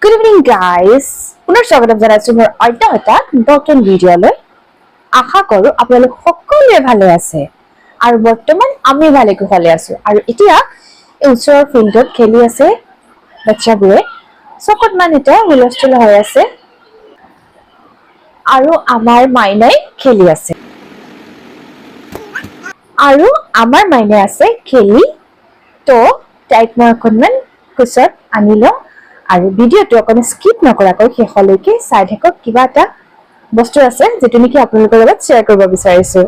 Good evening, guys. পুনৰ স্বাগতম জনাইছো মোৰ অন্য এটা নতুন ভিডিঅ'লৈ। আশা কৰো আপোনালোক সকলোৱে ভালে আছে আৰু বৰ্তমান আমি ভালে কুশলে আছো আৰু এতিয়া এই ওচৰৰ ফিল্ডত খেলি আছে বাচ্চাবোৰে চকত মান এটা হুলস্থুল হৈ আছে আৰু আমাৰ মাইনাই খেলি আছে আৰু আমাৰ মাইনাই আছে খেলি তো তাইক মই অকণমান কোচত আনিলো আৰু ভিডিঅ'টো অকণমান স্কিপ নকৰাকৈ শেষলৈকে চাই থাকক কিবা এটা বস্তু আছে যেটো নেকি আপোনালোকৰ লগত শ্বেয়াৰ কৰিব বিচাৰিছো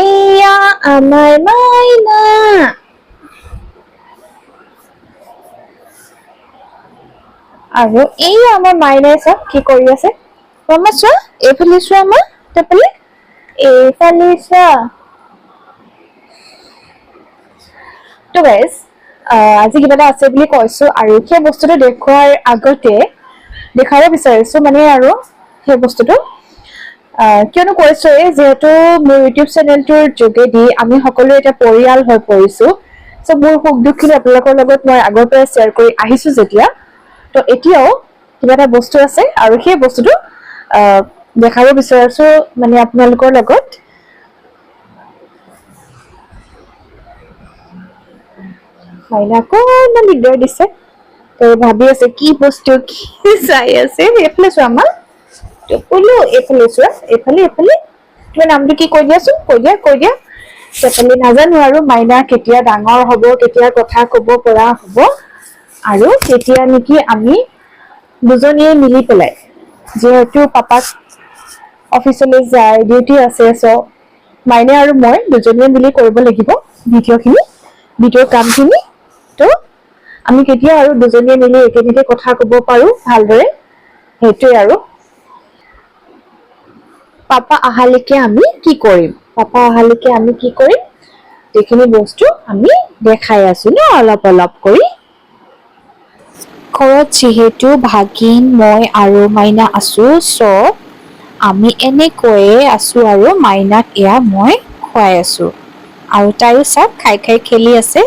এয়া আমাৰ মাইনা আৰু এয়া আমাৰ মাইনাই সব কি কৰি আছে মামা চোৱা এইফালে চোৱা মা তেপলে এইফালে চোৱা তো গাইজ আজি কিবা এটা আছে বুলি কৈছো আৰু সেই বস্তুটো দেখুৱাৰ আগতে দেখাব বিচাৰিছো মানে আৰু সেই বস্তুটো কিয়নো কৈছো যেহেতু মোৰ ইউটিউব চেনেলটোৰ যোগেদি আমি সকলো এটা পৰিয়াল হৈ পৰিছো সো মোৰ সুখ দুখখিনি আপোনালোকৰ লগত মই আগৰ পৰা শ্বেয়াৰ কৰি আহিছো যেতিয়া তো এতিয়াও কিবা এটা বস্তু আছে আৰু সেই বস্তুটো দেখাব বিচাৰিছো মানে আপোনালোকৰ লগত মাইনা অকণমান দিগদাৰ দিছে তো ভাবি আছে কি বস্তু কি চাই আছে এইফালে চোৱা মা তো ক'লো এইফালে চোৱা এইফালে তোমাৰ নামটো কি কৈ দিয়াচোন কৈ দিয়া তেপলে নাজানো আৰু মাইনা কেতিয়া ডাঙৰ হ'ব কেতিয়া কথা ক'ব পৰা হ'ব আৰু কেতিয়া নেকি আমি দুজনীয়ে মিলি পেলাই যেহেতু পাপাক অফিচলৈ যায় ডিউটি আছে চ মাইনা আৰু মই দুজনীয়ে মিলি কৰিব লাগিব ভিডিঅ'ৰ কামখিনি তো আমি কেতিয়া আৰু দুজনীয়ে মিলি একেলগে কথা ক'ব পাৰো ভালদৰে সেইটোৱে আৰু পাপা আহালৈকে আমি কি কৰিম এইখিনি বস্তু আমি দেখাই আছো ন অলপ কৰি ঘৰত যিহেতু ভাগিন মই আৰু মাইনা আছো চ আমি এনেকৈয়ে আছো আৰু মাইনাক এয়া মই খুৱাই আছো আৰু তাইও চাওক খাই খেলি আছে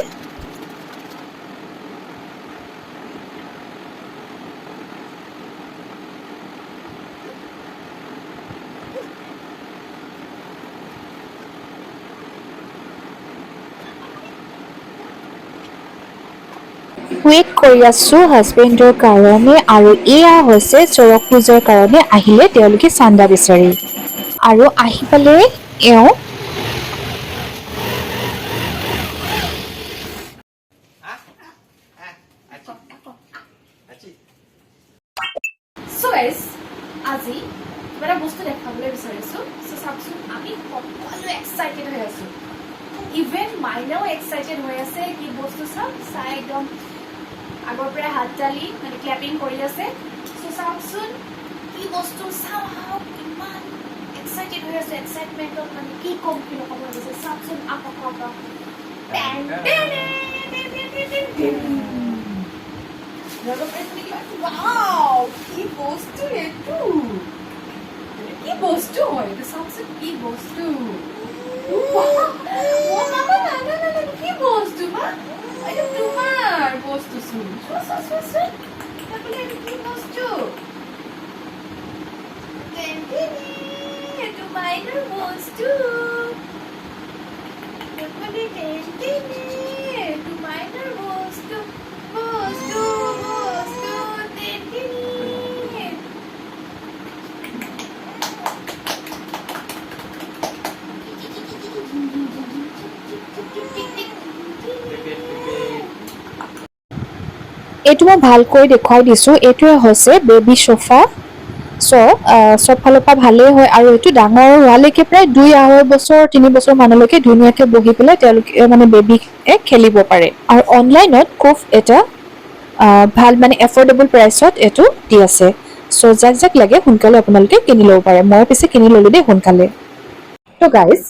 ৱেইট কৰি আছো হাজবেণ্ডৰ কাৰণে আৰু এয়া হৈছে চৰক পূজাৰ কাৰণে আহিলে তেওঁলোকে চান্দা বিচাৰি আৰু আহি পালে এওঁ আজি কিবা এটা বস্তু দেখাবলৈ বিচাৰিছো চাওকচোন আমি সকলো এক্সাইটেড হৈ আছো ইভেন মাইনাও এক্সাইটেড হৈ আছে কি বস্তু চাই একদম আগৰ পৰা হাত তালি মানে ক্লেপিং কৰি আছে চাওকচোন কি বস্তু চাওক ইমান এক্সাইটেড হৈ আছে এক্সাইটমেণ্টত মানে কি কম কি নক'ব লাগিছে চাওকচোন Wow! কি বস্তু এইটো কি বস্তু হয় এইটো চাওকচোন কি বস্তু কি বস্তু মা এইটো তোমাৰ বস্তু চোন কি বস্তু এইটো মাইনাৰ বস্তু এইটো মাইনাৰ বস্তু এইটো মই ভালকৈ দেখুৱাই দিছো এইটোৱে হৈছে বেবী সোফা চব ফালৰ পৰা ভালেই হয় আৰু এইটো ডাঙৰ হোৱালৈকে প্ৰায় 2-2.5 বছৰ 3 বছৰ মানলৈকে ধুনীয়াকৈ বহি পেলাই তেওঁলোকে মানে বেবীক খেলিব পাৰে আৰু অনলাইনত খুব এটা ভাল মানে এফৰ্ডেবল প্ৰাইচত এইটো দি আছে যাক লাগে সোনকালে আপোনালোকে কিনি ল'ব পাৰে মই পিছে কিনি ল'লো দেই সোনকালে তো গাইজ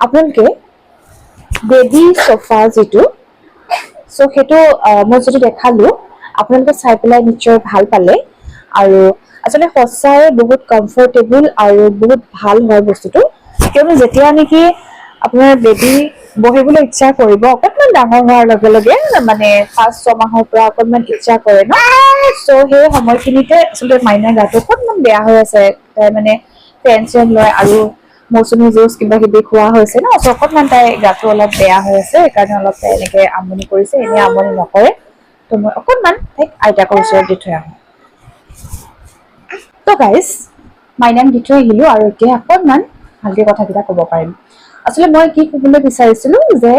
আপোনালোকে বেবী সোফা যিটো সেইটো মই যদি দেখালো আপোনালোকে চাই পেলাই নিশ্চয় ভাল পালে আৰু আচলতে সঁচাই বহুত কমফৰ্টেবল আৰু বহুত ভাল হয় বস্তুটো, কিয়নো যেতিয়া নেকি আপোনাৰ বেবী বহিবলৈ ইচ্ছা কৰিব অকণমান ডাঙৰ হোৱাৰ লগে লগে, মানে 5-6 মাহৰ পৰা অকণমান ইচ্ছা কৰে ন, চ' সেই সময়খিনিতে আচলতে মাইনাৰ গাটো অকণমান বেয়া হৈ আছে, তাই মানে ফেন চেন লয় আৰু মৌচুমী যুঁজ কিবা কিবি খোৱা হৈছে ন, চ' অকণমান তাই গাটো অলপ বেয়া হৈ আছে, সেইকাৰণে অলপ তাই এনেকে আমনি কৰিছে, এনেই আমনি নকৰে। ত' মই অকণমান তাইক আইতাকৰ ওচৰত দি থৈ আহো। ত' গাইজ, মাইনাক দি থৈ আহিলো আৰু এতিয়া অকণমান ভালকে কথাকেইটা ক'ব পাৰিম। আচলতে মই কি ক'বলৈ বিচাৰিছিলো যে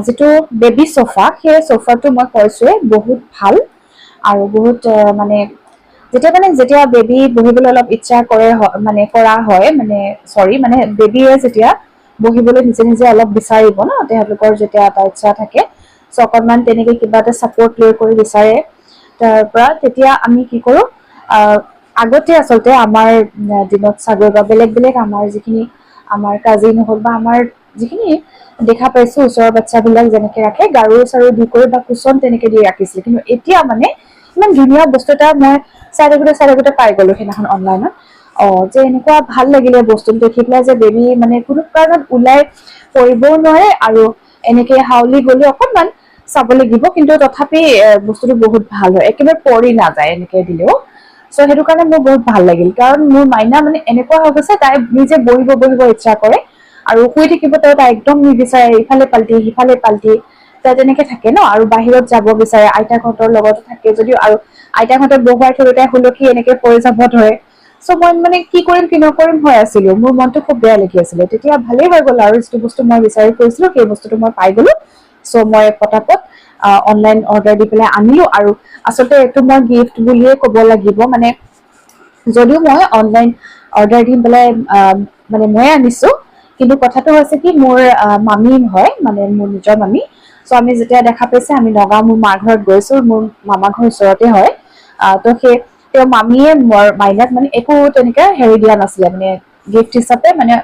যিটো বেবী চোফা, সেই চোফাটো মই কৈছোৱে বহুত ভাল আৰু বহুত মানে যেতিয়া বেবী বহিবলৈ অলপ ইচ্ছা কৰে, মানে কৰা হয়, মানে চৰি মানে বেবীয়ে যেতিয়া বহিবলৈ নিজে নিজে অলপ বিচাৰিব ন, তেওঁলোকৰ যেতিয়া এটা ইচ্ছা থাকে, চ' অকণমান তেনেকে কিবা এটা চাপৰ্ট লৈ কৰি বিচাৰে, তাৰ পৰা তেতিয়া আমি কি কৰো, আগতে আচলতে আমাৰ দিনত চাগৈ বা বেলেগ বেলেগ আমাৰ যিখিনি আমাৰ কাজিন হওক বা আমাৰ যিখিনি দেখা পাইছো ওচৰৰ বাচ্ছাবিলাক যেনেকে ৰাখে, গাৰু চাৰু দি কৰি বা কুচন তেনেকে দি ৰাখিছিল। কিন্তু এতিয়া মানে ইমান ধুনীয়া বস্তু এটা মই চাই থাকোতে পাই গলো সেইদিনাখন অনলাইনত, যে এনেকুৱা ভাল লাগিলে বস্তুটো দেখি পেলাই, যে বেবী মানে কোনো কাৰণত ওলাই পৰিবও নোৱাৰে আৰু এনেকে হাউলি গলে অকণমান চাব লাগিব, কিন্তু তথাপি বস্তুটো বহুত ভাল হয়, একেবাৰে পৰি নাযায় এনেকে দিলেও। চ' সেইটো কাৰণে মোৰ বহুত ভাল লাগিল, কাৰণ মোৰ মাইনা মানে এনেকুৱা হৈ গৈছে, তাই নিজে বহিব ইচ্ছা কৰে আৰু শুই থাকিব, তাই একদম নিবিচাৰে ইফালে পাল্টি সিফালে পাল্টি, তাই তেনেকে থাকে ন, আৰু বাহিৰত যাব বিচাৰে, আইতাকহঁতৰ লগতো থাকে যদিও, আৰু আইতাকহঁতক বহুৱাই থলে তাই হুলকি এনেকে পৰি যাব ধৰে। চ' মই মানে কি কৰিম কি নকৰিম হৈ আছিলো, মোৰ মনটো খুব বেয়া লাগি আছিলে। তেতিয়া ভালেই হৈ গ'ল আৰু যিটো বস্তু মই বিচাৰি ফুৰিছিলো সেই বস্তুটো মই পাই গলো। চ' মই পটাপট অনলাইন অৰ্ডাৰ দি পেলাই আনিলো, আৰু আচলতে এইটো মই গিফ্ট বুলিয়ে ক'ব লাগিব, মানে যদিও মই অনলাইন অৰ্ডাৰ দি পেলাই মানে মই আনিছো, কিন্তু কথাটো হৈছে কি, মোৰ মামী হয়, মানে মোৰ নিজৰ মামী। চ' আমি যেতিয়া দেখা পাইছে, আমি নগাঁও মোৰ মাৰ ঘৰত গৈছো, মোৰ মামা ঘৰ ওচৰতে হয়, ত' সেই তেওঁ মামীয়ে মাইনাক মানে একো তেনেকে হেৰি দিয়া নাছিলে, মানে গিফ্ট হিচাপে মানে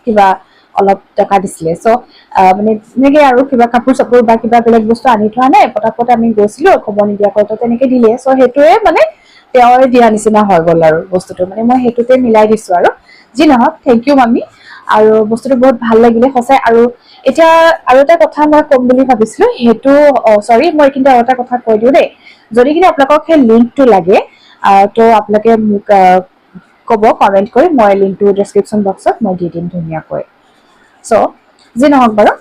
কিবা অলপ টকা দিছিলে। চ' মানে এনেকে আৰু কিবা কাপোৰ চাপোৰ বা কিবা বেলেগ বস্তু আনি থোৱা নাই, পটাপট আমি গৈছিলো, খবৰ নিদিয়াকৈ, তো তেনেকে দিলে। চ' সেইটোয়ে মানে তেওঁৰে দিয়া নিচিনা হৈ গ'ল আৰু বস্তুটো, মানে মই সেইটোতে মিলাই দিছো। আৰু যি নহওক, থেংক ইউ মামী, আৰু বস্তুটো বহুত ভাল লাগিলে সঁচাই। আৰু এতিয়া আৰু এটা কথা মই ক'ম বুলি ভাবিছিলো, সেইটো চৰি, মই কিন্তু আৰু এটা কথা কৈ দিওঁ দেই, যদি কিন্তু আপোনালোকক সেই লিংকটো লাগে, তো আপোনালোকে মোক ক'ব কমেণ্ট কৰি, মই লিংকটো ডেছক্ৰিপশ্যন বক্সত মই দি দিম ধুনীয়াকৈ। চ' যি নহওক বাৰু,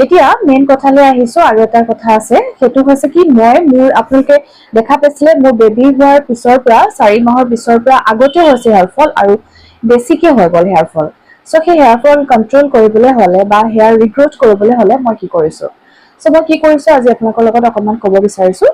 এতিয়া মেইন কথালৈ আহিছো। আৰু এটা কথা আছে, সেইটো হৈছে কি, মোৰ আপোনালোকে দেখা পাইছিলে, মোৰ বেবী হোৱাৰ পিছৰ পৰা 4 মাহৰ পিছৰ পৰা আগতে হৈছে হেয়াৰ ফল, আৰু বেছিকে হৈ গ'ল হেয়াৰ ফল। চ' সেই হেয়াৰ ফল কন্ট্ৰল কৰিবলৈ হলে বা হেয়াৰ ৰিগ্ৰথ কৰিবলৈ হলে মই কি কৰিছো, আজি আপোনালোকৰ লগত অকণমান ক'ব বিচাৰিছো।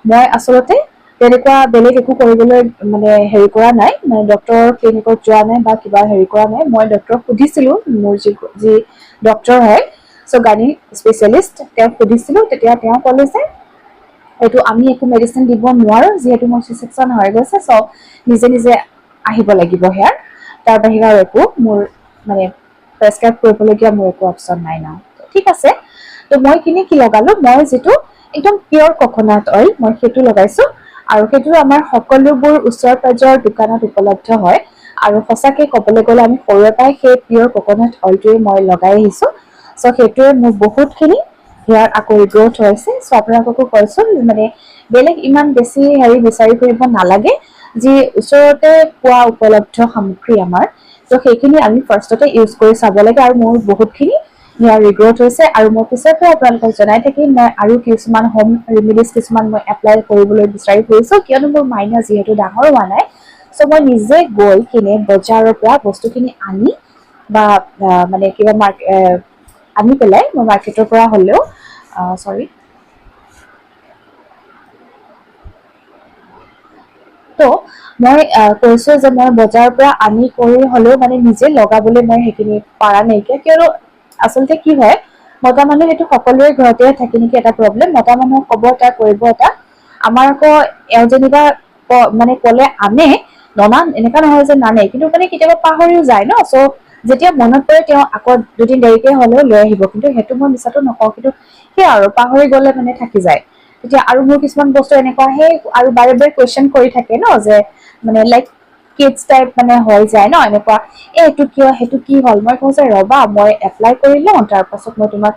মই আচলতে তেনেকুৱা বেলেগ একো কৰিবলৈ মানে হেৰি কৰা নাই, মানে ডক্তৰৰ ক্লিনিকত যোৱা নাই বা কিবা হেৰি কৰা নাই। মই ডক্তৰক সুধিছিলো, মোৰ যি ডক্তৰ হয়, চ' গাইনী স্পেচিয়েলিষ্ট, তেওঁক সুধিছিলো, তেতিয়া তেওঁ ক'লে যে এইটো আমি একো মেডিচিন দিব নোৱাৰো, যিহেতু মোৰ চি-চেকচন হৈ গৈছে, চ' নিজে নিজে আহিব লাগিব হেয়াৰ, তাৰ বাহিৰে আৰু একো মোৰ মানে প্ৰেছক্ৰাইব কৰিবলগীয়া মোৰ একো অপচন নাই ন। ঠিক আছে, ত' মই কি লগালো, মই যিটো একদম পিয়ৰ ককনাট অইল, মই সেইটো লগাইছো, আৰু সেইটো আমাৰ সকলোবোৰ ওচৰ পাজৰ দোকানত উপলব্ধ হয়। আৰু সঁচাকে ক'বলৈ গ'লে, আমি সৰুৰে পৰাই সেই পিয়ৰ ককনাট অইলটোৱে মই লগাই আহিছো। চ' সেইটোৱে মোৰ বহুতখিনি হেয়াৰ আকৌ ৰিগ্ৰথ হৈছে। চ' আপোনালোককো কৈছো, মানে বেলেগ ইমান বেছি হেৰি বিচাৰি ফুৰিব নালাগে, যি ওচৰতে পোৱা উপলব্ধ সামগ্ৰী আমাৰ, ত' সেইখিনি আমি ফাৰ্ষ্টতে ইউজ কৰি চাব লাগে। আৰু মোৰ বহুতখিনি হেয়াৰ ৰিগ্ৰথ হৈছে, আৰু মই পিছৰ পৰা আপোনালোকক জনাই থাকিম, মই আৰু কিছুমান হোম ৰেমেডিজ কিছুমান মই এপ্লাই কৰিবলৈ বিচাৰি ফুৰিছো, কিয়নো মোৰ মাইনা যিহেতু ডাঙৰ হোৱা নাই। চ' মই নিজে গৈ কিনে বজাৰৰ পৰা বস্তুখিনি আনি বা মানে কিবা আনি পেলাই, মই মাৰ্কেটৰ পৰা হলেও চৰি ত' মই কৈছো যে মই বজাৰৰ পৰা আনি কৰি হলেও মানে নিজে লগাবলৈ মই সেইখিনি পাৰা নাইকিয়া, কিয়নো আচলতে কি হয়, মতা মানুহ সেইটো সকলোৰে ঘৰতে থাকে নেকি এটা প্ৰব্লেম, মতা মানুহক ক'ব এটা কৰিব এটা, আমাৰ আকৌ এওঁ যেনিবা মানে ক'লে আনে, এনেকা নহয় যে নানে, কিন্তু মানে কেতিয়াবা পাহৰিও যায় ন। চ' যেতিয়া মনত পৰে, তেওঁ আকৌ 2 দিন দেৰিকে হলেও লৈ আহিব, কিন্তু সেইটো মই মিছাটো নকওঁ, কিন্তু সেয়া আৰু পাহৰি গলে মানে থাকি যায়। তেতিয়া আৰু মোৰ কিছুমান বস্তু এনেকুৱা, সেই আৰু বাৰে বাৰে কুৱেশ্যন কৰি থাকে ন, যে মানে লাইক কিডছ টাইপ মানে হৈ যায় ন এনেকুৱা এইটো কিয় সেইটো কি হ'ল মই কওঁ যে ৰবা মই এপ্লাই কৰি লওঁ তাৰপাছত মই তোমাক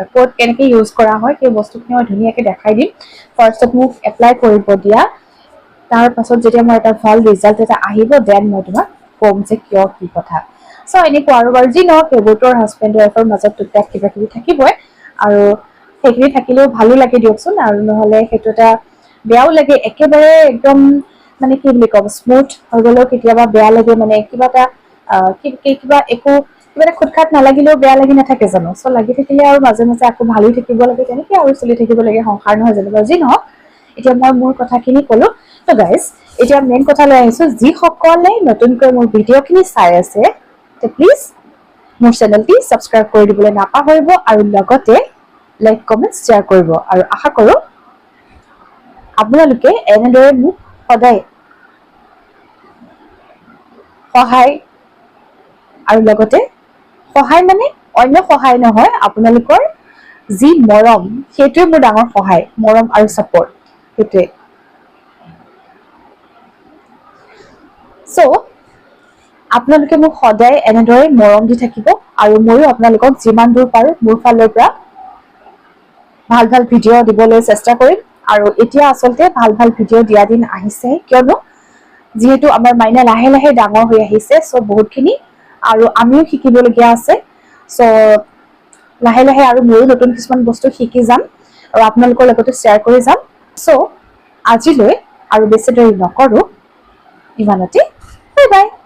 ক'ত কেনেকৈ ইউজ কৰা হয় সেই বস্তুখিনি মই ধুনীয়াকৈ দেখাই দিম ফাৰ্ষ্টত মোক এপ্লাই কৰিব দিয়া তাৰ পাছত যেতিয়া মই এটা ভাল ৰিজাল্ট এটা আহিব দেন মই তোমাক ক'ম যে কিয় কি কথা চ' এনেকুৱা আৰু বাৰু যি নহওক সেইবোৰতো হাজবেণ্ড ৱাইফৰ মাজত টুকটাক কিবা কিবি থাকিবই আৰু সেইখিনি থাকিলেও ভালো লাগে দিয়কচোন আৰু নহ'লে সেইটো এটা বেয়াও লাগে একেবাৰে একদম মানে কি বুলি ক'ম স্মুথ হৈ গ'লেও কেতিয়াবা বেয়া লাগে মানে কিবা এটা কিবা একো কিবা এটা খুটখাট নালাগিলেও বেয়া লাগি নাথাকে জানো চ' লাগি থাকিলে আৰু মাজে মাজে আকৌ ভালো থাকিব লাগে তেনেকৈ আৰু চলি থাকিব লাগে সংসাৰ নহয় জানো বাৰু যি নহওক এতিয়া মই মোৰ কথাখিনি ক'লো ত' গাইজ এতিয়া মেইন কথা লৈ আহিছো যিসকলে নতুনকৈ মোৰ ভিডিঅ'খিনি চাই আছে প্লিজ মোৰ চেনেলটি ছাবস্ক্ৰাইব কৰি দিবলৈ নাপাহৰিব আৰু লগতে লাইক কমেণ্ট শ্বেয়াৰ কৰিব আৰু আশা কৰোঁ আপোনালোকে এনেদৰে মোক সদায় সহায় আৰু লগতে সহায় মানে অন্য সহায় নহয় আপোনালোকৰ যি মৰম সেইটোৱে মোৰ ডাঙৰ সহায় মৰম আৰু ছাপৰ্ট সেইটোৱে চ' আপোনালোকে মোক সদায় এনেদৰে মৰম দি থাকিব আৰু ময়ো আপোনালোকক যিমান দূৰ পাৰোঁ মোৰ ফালৰ পৰা ভাল ভাল ভিডিঅ' দিবলৈ চেষ্টা কৰিম আৰু এতিয়া আচলতে ভাল ভাল ভিডিঅ' দিয়া দিন আহিছে কিয়নো যিহেতু আমাৰ মাইনা লাহে লাহে ডাঙৰ হৈ আহিছে চ' বহুতখিনি আৰু আমিও শিকিবলগীয়া আছে চ' লাহে লাহে আৰু ময়ো নতুন কিছুমান বস্তু শিকি যাম আৰু আপোনালোকৰ লগতে শ্বেয়াৰ কৰি যাম চ' আজিলৈ আৰু বেছি দেৰি নকৰোঁ ইমানতে বাই বাই